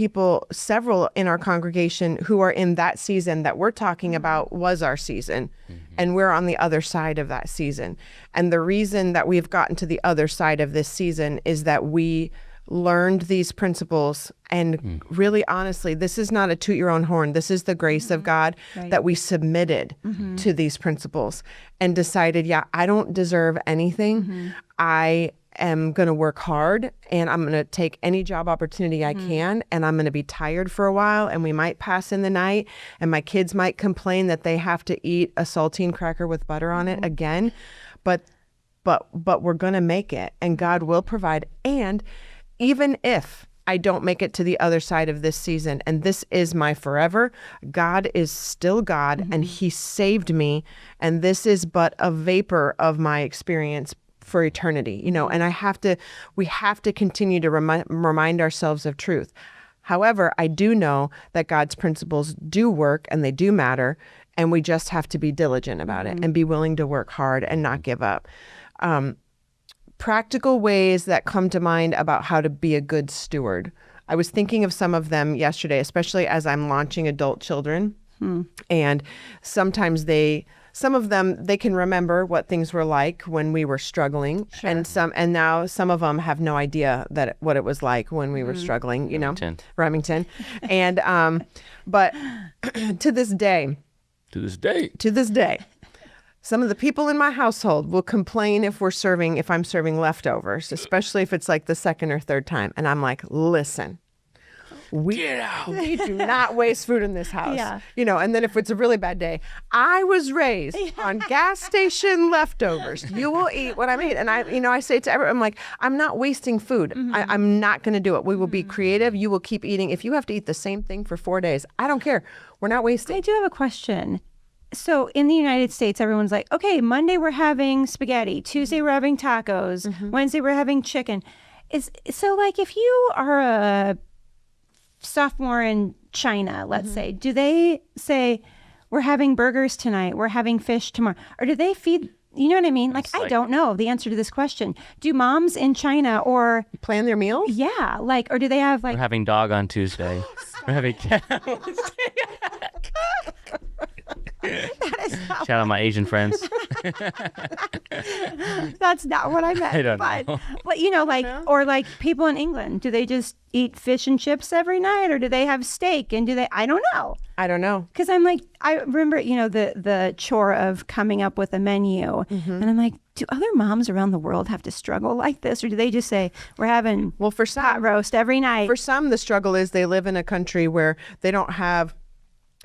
in our congregation who are in that season that we're talking about was our season. And we're on the other side of that season. And the reason that we've gotten to the other side of this season is that we learned these principles. And really, honestly, this is not a toot your own horn. This is the grace of God that we submitted to these principles and decided, I don't deserve anything. I am going to work hard and I'm going to take any job opportunity I can, and I'm going to be tired for a while, and we might pass in the night, and my kids might complain that they have to eat a saltine cracker with butter on it again, but we're going to make it, and God will provide. And even if I don't make it to the other side of this season, and this is my forever, God is still God, and he saved me, and this is but a vapor of my experience for eternity, and we have to continue to remind ourselves of truth. However, I do know that God's principles do work and they do matter, and we just have to be diligent about it and be willing to work hard and not give up. Practical ways that come to mind about how to be a good steward. I was thinking of some of them yesterday, especially as I'm launching adult children. And sometimes some of them, they can remember what things were like when we were struggling. Sure. And now some of them have no idea what it was like when we were struggling, Remington. And, but to this day, some of the people in my household will complain if I'm serving leftovers, especially if it's like the second or third time. And I'm like, listen, we do not waste food in this house. And then if it's a really bad day, I was raised on gas station leftovers. You will eat what I made. And I say to everyone, I'm like, I'm not wasting food. I'm not going to do it. We will be creative. You will keep eating. If you have to eat the same thing for 4 days, I don't care. We're not wasting. I do have a question. So in the United States, everyone's like, okay, Monday we're having spaghetti. Tuesday we're having tacos. Wednesday we're having chicken. So like if you are a sophomore in China, let's say, do they say we're having burgers tonight, we're having fish tomorrow, or do they feed, you know what I mean? Like I don't know the answer to this question. Do moms in China or plan their meals? Yeah, like, or do they have like we're having dog on Tuesday. We're having cat. Shout out my Asian friends. That's not what I meant. I don't know. But you know, like, or like people in England, do they just eat fish and chips every night, or do they have steak? And do they? I don't know. I don't know. Because I'm like, I remember, you know, the chore of coming up with a menu, and I'm like, do other moms around the world have to struggle like this, or do they just say we're having for some, pot roast every night? For some, the struggle is they live in a country where they don't have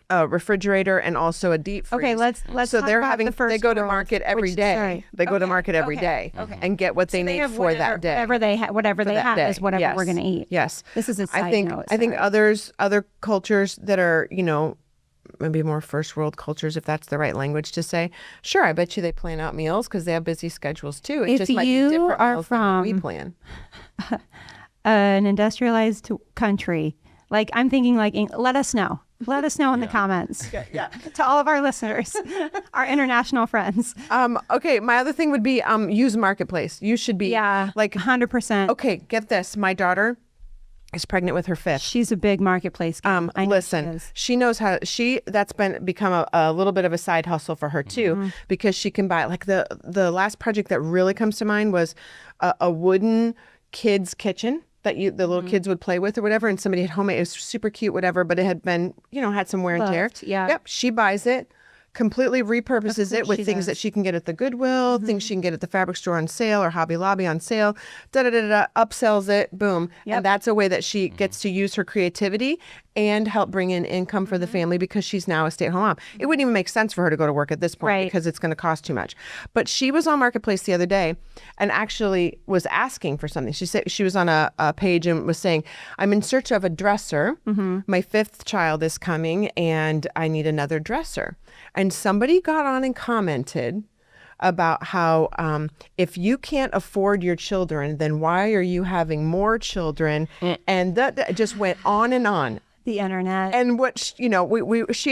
a refrigerator and also a deep freeze. Okay, let's so talk they're about having the first they go to world, market every which- day. sorry. They go to market every day and get what they need have for that day. Whatever they have day. is whatever Yes. we're going to eat. Yes. This is a side I think note. I think sorry. other cultures that are, you know, maybe more first world cultures, if that's the right language to say. Sure, I bet you they plan out meals because they have busy schedules too. It If just might you be different are meals than what we from- plan. An industrialized country, like I'm thinking, like let us know. Let us know in the comments. Yeah. To all of our listeners, our international friends. Okay, my other thing would be use marketplace. You should be like 100%. Okay, get this. My daughter is pregnant with her fifth. She's a big marketplace. I know Listen, she knows how. That's become a little bit of a side hustle for her too, because she can buy, like, the last project that really comes to mind was a wooden kids kitchen that the little kids would play with or whatever, and somebody had homemade. It was super cute, whatever, but it had been, you know, had some wear and tear. Yeah. Yep. She buys it, completely repurposes it with she things does. that she can get at the Goodwill, things she can get at the fabric store on sale or Hobby Lobby on sale, upsells it, boom. And that's a way that she gets to use her creativity and help bring in income for the family, because she's now a stay-at-home mom. It wouldn't even make sense for her to go to work at this point because it's going to cost too much. But she was on Marketplace the other day and actually was asking for something. She said she was on a page and was saying, I'm in search of a dresser. My fifth child is coming and I need another dresser. And somebody got on and commented about how if you can't afford your children, then why are you having more children? And that just went on and on. The internet. And what, she and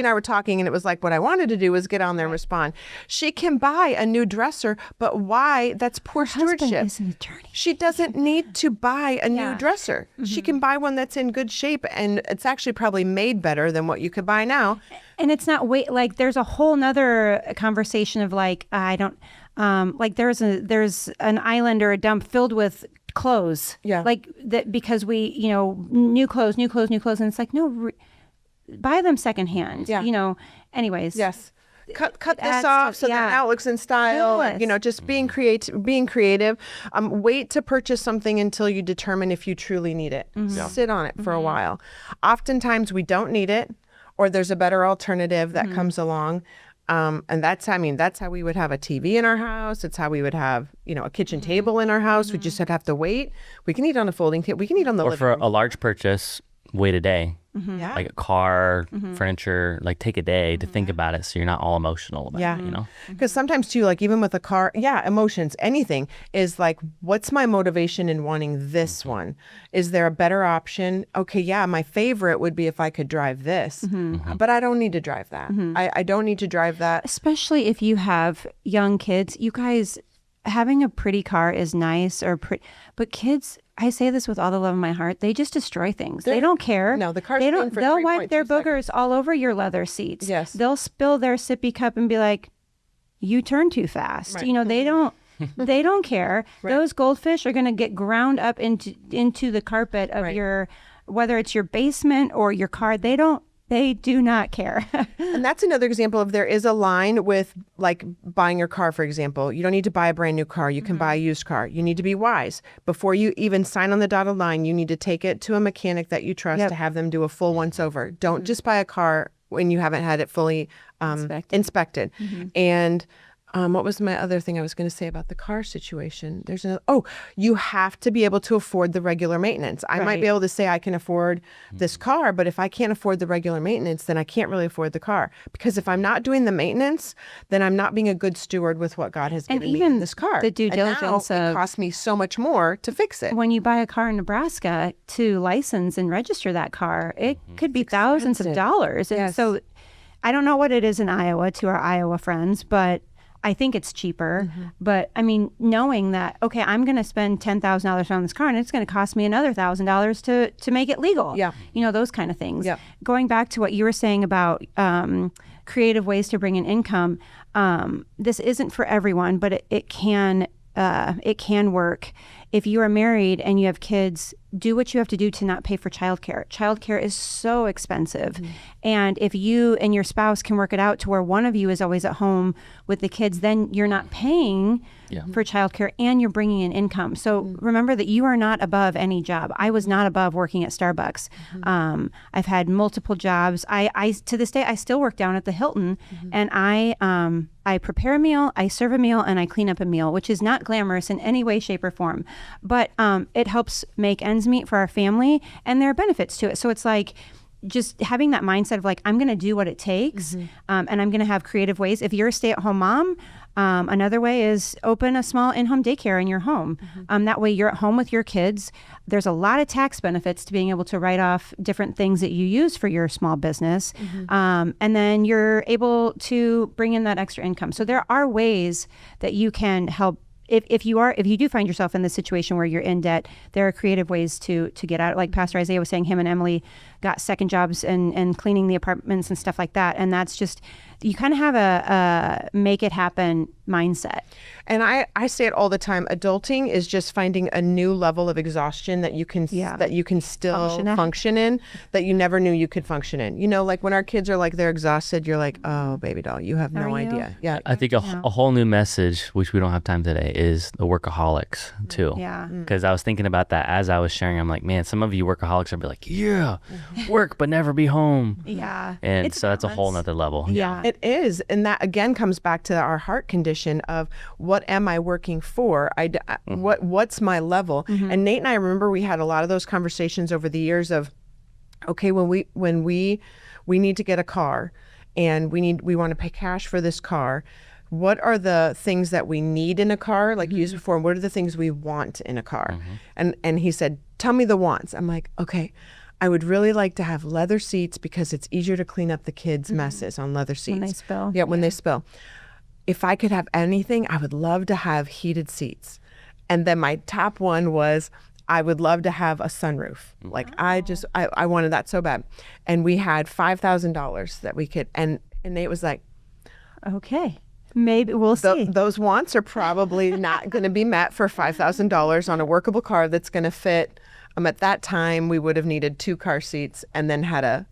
I were talking, and it was like, what I wanted to do was get on there and respond. She can buy a new dresser, but why? That's poor stewardship. Husband is an attorney. She doesn't need to buy a new dresser. She can buy one that's in good shape, and it's actually probably made better than what you could buy now. And it's not like there's a whole nother conversation of like, I don't, like there's an island or a dump filled with clothes. Yeah. Like that, because we, new clothes. And it's like, no, buy them secondhand. Yeah. Anyways. Yes. Cut this adds off to- so that now it looks in style. Yes. Just being creative. Wait to purchase something until you determine if you truly need it. Sit on it for a while. Oftentimes we don't need it, or there's a better alternative that comes along. And that's how we would have a TV in our house. It's how we would have, a kitchen table in our house. We just have to wait. We can eat on a folding table. We can eat on the Or living for room. a large purchase, wait a day. Yeah. Like a car, furniture, like take a day to think about it so you're not all emotional about it, Because sometimes too, like even with a car, emotions, anything is like, what's my motivation in wanting this one? Is there a better option? Okay, my favorite would be if I could drive this, but I don't need to drive that. I don't need to drive that. Especially if you have young kids, you guys, having a pretty car is nice but kids, I say this with all the love in my heart, they just destroy things. They don't care. No, the car's they clean don't. for They'll wipe 3.2 their seconds. boogers all over your leather seats. Yes. They'll spill their sippy cup and be like, "You turn too fast." Right. They don't. They don't care. Right. Those goldfish are going to get ground up into the carpet of Right. whether it's your basement or your car. They do not care. And that's another example of there is a line with, like, buying your car, for example. You don't need to buy a brand new car. You can buy a used car. You need to be wise. Before you even sign on the dotted line, you need to take it to a mechanic that you trust to have them do a full once over. Don't just buy a car when you haven't had it fully inspected. And what was my other thing I was going to say about the car situation? There's you have to be able to afford the regular maintenance. I might be able to say I can afford this car, but if I can't afford the regular maintenance, then I can't really afford the car. Because if I'm not doing the maintenance, then I'm not being a good steward with what God has given me in this car. The due And now diligence it of costs me so much more to fix it. when you buy a car in Nebraska to license and register that car, it could be thousands of dollars. And Yes. so I don't know what it is in Iowa to our Iowa friends, but I think it's cheaper. But I mean, knowing that, okay, I'm going to spend $10,000 on this car and it's going to cost me another $1,000 to make it legal. Yeah. Those kind of things. Yeah. Going back to what you were saying about creative ways to bring in income. This isn't for everyone, but it can work. If you are married and you have kids, do what you have to do to not pay for childcare. Childcare is so expensive. And if you and your spouse can work it out to where one of you is always at home with the kids, then you're not paying for childcare and you're bringing in income. So remember that you are not above any job. I was not above working at Starbucks. I've had multiple jobs. I to this day, I still work down at the Hilton, and I prepare a meal, I serve a meal, and I clean up a meal, which is not glamorous in any way, shape, or form. But it helps make ends meet for our family, and there are benefits to it. So it's like just having that mindset of like, I'm going to do what it takes, and I'm going to have creative ways. If you're a stay-at-home mom, another way is open a small in-home daycare in your home. That way you're at home with your kids. There's a lot of tax benefits to being able to write off different things that you use for your small business. And then you're able to bring in that extra income. So there are ways that you can help. If you do find yourself in this situation where you're in debt, there are creative ways to get out. Like Pastor Isaiah was saying, him and Emily got second jobs and cleaning the apartments and stuff like that. And that's just, you kind of have a make it happen mindset. And I say it all the time. Adulting is just finding a new level of exhaustion that you can still function in, that you never knew you could function in. You know, like when our kids are like they're exhausted, you're like, oh, baby doll, you have no idea. Yeah, I think a whole new message, which we don't have time today, is the workaholics too. Yeah, because I was thinking about that as I was sharing. I'm like, man, some of you workaholics will be like, yeah, work but never be home. Yeah, and so that's a whole nother level. Yeah, it is, and that again comes back to our heart condition of what am I working for? What's my level? And Nate and I remember we had a lot of those conversations over the years of, okay, when we need to get a car and we want to pay cash for this car, what are the things that we need in a car, like you used before, and what are the things we want in a car? And he said, tell me the wants. I'm like, okay, I would really like to have leather seats because it's easier to clean up the kids' messes on leather seats. When they spill. Yeah, when they spill. If I could have anything, I would love to have heated seats. And then my top one was, I would love to have a sunroof. Like I wanted that so bad. And we had $5,000 that we could, and Nate was like, okay, maybe we'll see. Those wants are probably not going to be met for $5,000 on a workable car that's going to fit. At that time, we would have needed 2 car seats and then had a,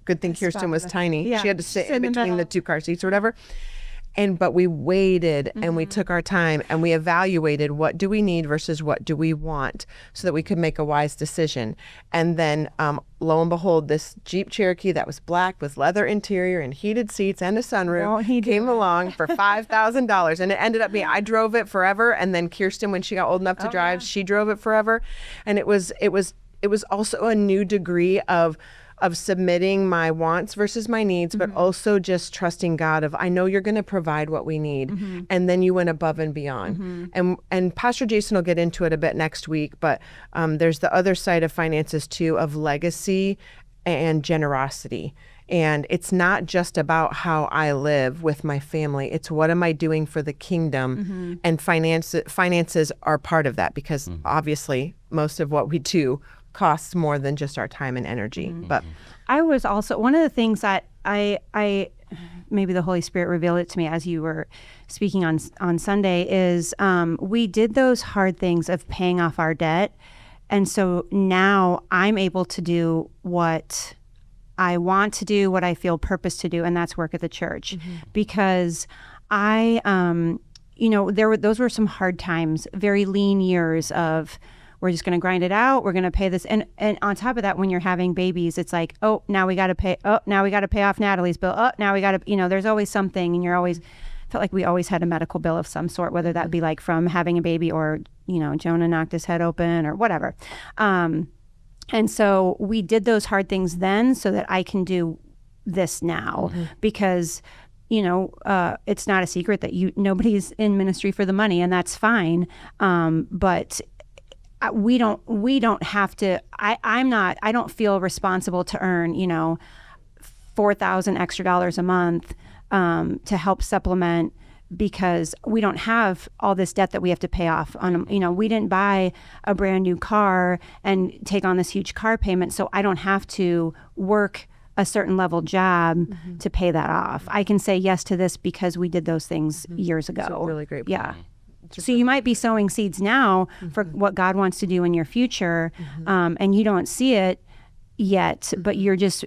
good thing Kirsten was tiny. Yeah. She had to sit in between the 2 car seats or whatever. But we waited and we took our time and we evaluated what do we need versus what do we want so that we could make a wise decision. And then lo and behold, this Jeep Cherokee that was black with leather interior and heated seats and a sunroof came along for $5,000. And it ended up being, I drove it forever. And then Kirsten, when she got old enough to drive, she drove it forever. And it was also a new degree of submitting my wants versus my needs, but also just trusting God of, I know you're going to provide what we need. And then you went above and beyond. And Pastor Jason will get into it a bit next week, but there's the other side of finances too, of legacy and generosity. And it's not just about how I live with my family. It's what am I doing for the kingdom? And finances are part of that because obviously most of what we do costs more than just our time and energy. But I was also, one of the things that I maybe the Holy Spirit revealed it to me as you were speaking on Sunday is we did those hard things of paying off our debt. And so now I'm able to do what I want to do, what I feel purpose to do, and that's work at the church. Because I, those were some hard times, very lean years of, we're just going to grind it out. We're going to pay this. And on top of that, when you're having babies, it's like, oh, now we got to pay. Oh, now we got to pay off Natalie's bill. Oh, now we got to, there's always something. And felt like we always had a medical bill of some sort, whether that be like from having a baby or, Jonah knocked his head open or whatever. And so we did those hard things then so that I can do this now because it's not a secret that nobody's in ministry for the money, and that's fine. But we don't have to, I don't feel responsible to earn, $4,000 extra a month to help supplement, because we don't have all this debt that we have to pay off on. We didn't buy a brand new car and take on this huge car payment. So I don't have to work a certain level job to pay that off. I can say yes to this because we did those things years ago. That's a really great point. Yeah. So you might be sowing seeds now for what God wants to do in your future, and you don't see it yet, but you're just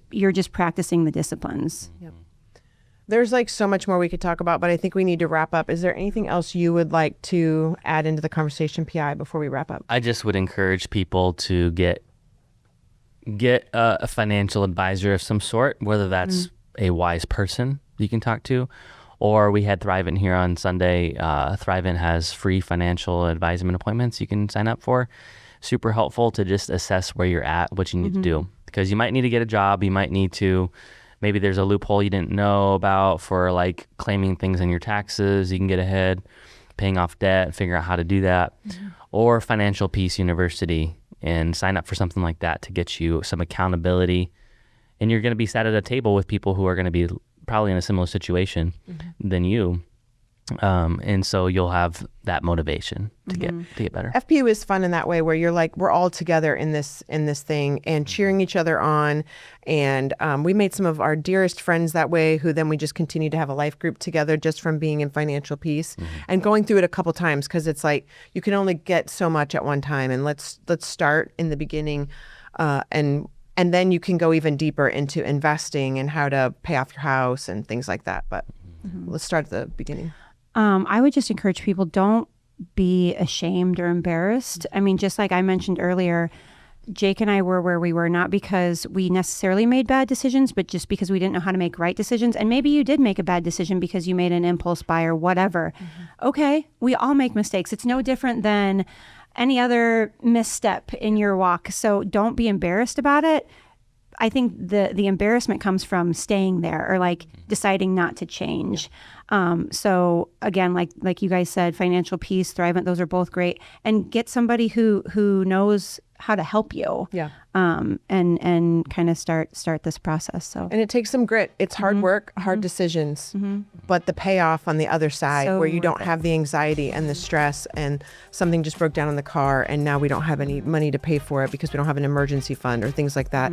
practicing the disciplines. Yep. There's like so much more we could talk about, but I think we need to wrap up. Is there anything else you would like to add into the conversation, PI, before we wrap up? I just would encourage people to get a financial advisor of some sort, whether that's a wise person you can talk to, or we had Thrivent here on Sunday. Thrivent has free financial advisement appointments you can sign up for. Super helpful to just assess where you're at, what you need to do, because you might need to get a job. You might need to, maybe there's a loophole you didn't know about for like claiming things on your taxes. You can get ahead, paying off debt, figure out how to do that, or Financial Peace University, and sign up for something like that to get you some accountability. And you're going to be sat at a table with people who are going to be probably in a similar situation than you. And so you'll have that motivation to get better. FPU is fun in that way, where you're like, we're all together in this thing and cheering each other on. And we made some of our dearest friends that way, who then we just continue to have a life group together just from being in Financial Peace and going through it a couple times, because it's like you can only get so much at one time. And let's start in the beginning, and then you can go even deeper into investing and how to pay off your house and things like that. But let's start at the beginning. I would just encourage people, don't be ashamed or embarrassed. I mean, just like I mentioned earlier, Jake and I were where we were, not because we necessarily made bad decisions, but just because we didn't know how to make right decisions. And maybe you did make a bad decision because you made an impulse buy or whatever. Okay, we all make mistakes. It's no different than any other misstep in your walk. So don't be embarrassed about it. I think the embarrassment comes from staying there or like deciding not to change. So again, like you guys said, Financial Peace, Thrivent, those are both great. And get somebody who knows how to help you. Yeah. And kind of start this process. So. And it takes some grit. It's hard work, hard decisions, but the payoff on the other side, So where you don't worth it. have the anxiety and the stress, and something just broke down in the car and now we don't have any money to pay for it because we don't have an emergency fund or things like that.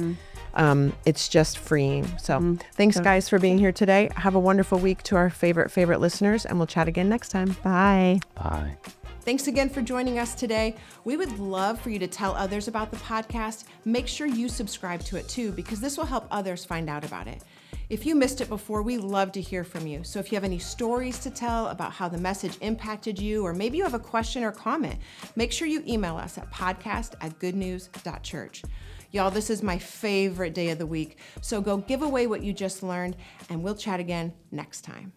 It's just freeing. So thanks guys for being here today. Have a wonderful week to our favorite listeners, and we'll chat again next time. Bye. Bye. Thanks again for joining us today. We would love for you to tell others about the podcast. Make sure you subscribe to it too, because this will help others find out about it. If you missed it before, we love to hear from you. So if you have any stories to tell about how the message impacted you, or maybe you have a question or comment, make sure you email us at podcast@goodnews.church. Y'all, this is my favorite day of the week. So go give away what you just learned, and we'll chat again next time.